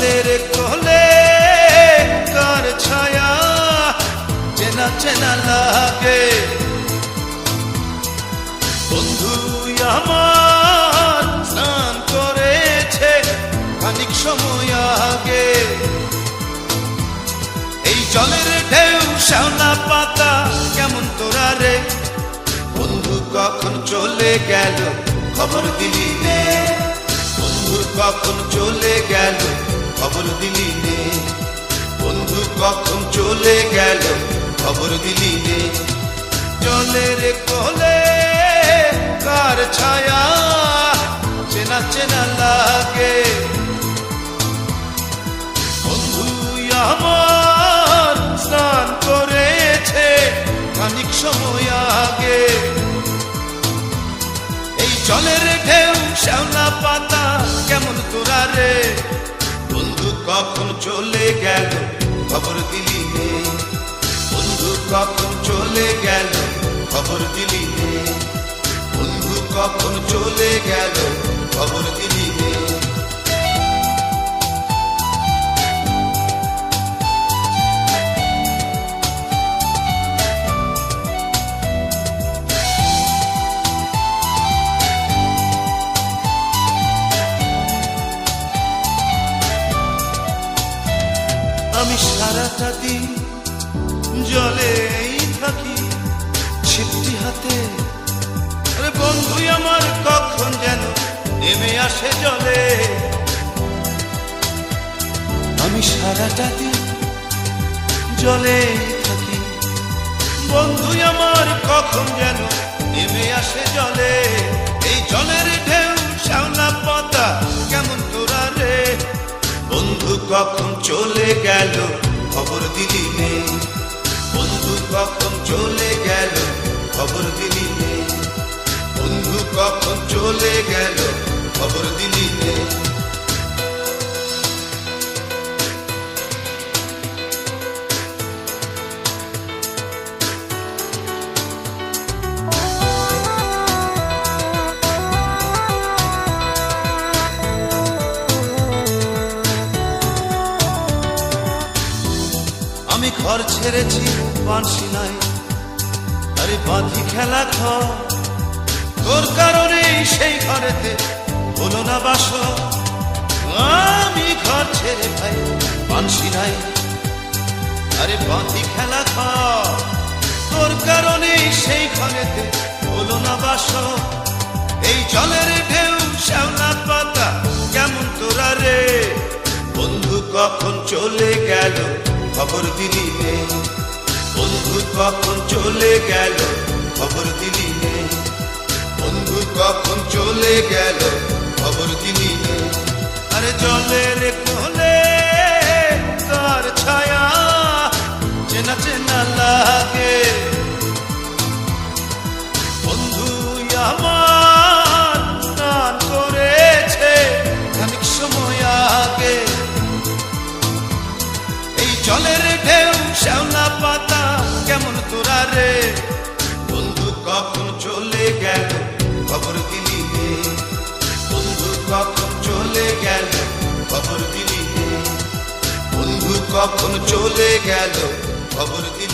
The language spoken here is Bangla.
জলের কোলে কার ছায়া চেনা চেনা লাগে, বন্ধু আমার স্নান করেছে খানিক সময় আগে। এই জলের ঢেউ শ্যাওলা পাতা কেমন তোরা রে, বন্ধু কখন চলে গেল খবর দিলি নে, বন্ধু কখন চলে গেল খবর দিলি নে, বন্ধু কখন চলে গেল খবর দিলি নে। জলের কোলে কার ছায়া চেনা চেনা লাগে, বন্ধু আমার স্নান করেছে খানিক সময় আগে। এই জলের ঢেউ শ্যাওলা পাতা কেমন তোরা রে, বন্ধু কখন চলে গেল খবর দিলি নে, বন্ধু কখন চলে গেল খবর দিলি নে, বন্ধু কখন চলে গেল খবর দিলি নে। আমি সারাটা দিন জলেই থাকি ছিপটি হাতে, আরে বন্ধু আমার কখন যেন নেমে আসে জলে। আমি সারাটা দিন জলেই থাকি, বন্ধু আমার কখন যেন নেমে আসে জলে। এই জলের ঢেউ শ্যাওলা পাতা কেমন তোরা রে, বন্ধু কখন চলে গেল খবর দিলি নে, বন্ধু কখন চলে গেল খবর দিলি নে, বন্ধু কখন চলে গেল খবর দিলি নে। আমি ঘর ছেড়েছি বাঁশি নাই, আরে বাঁধি খেলা ঘর, তোর কারণে সেই ঘরেতে হলো না বাস। আমি ঘর ছেড়ে ভাই বাঁশি নাই, আরে বাঁধি খেলা ঘর, তোর কারণে সেই ঘরেতে হলো না বাস। এই জলের ঢেউ শ্যাওলা পাতা কেমন তোরা রে, বন্ধু কখন চলে গেল খবর দিলি নে, বন্ধু কখন চলে গেল খবর দিলি নে, বন্ধু কখন চলে গেল খবর দিলি নে। আরে জলের কোলে কার ছায়া চেনা চেনা লাগে, বন্ধু আমার স্নান করেছে খানিক সময় আগে। জলের ঢেউ শ্যাওলা পাতা কেমন তোরা রে, বন্ধু কখন চলে গেল খবর দিলি নে, বন্ধু কখন চলে গেল খবর দিলি নে, বন্ধু কখন চলে গেল খবর দিলি।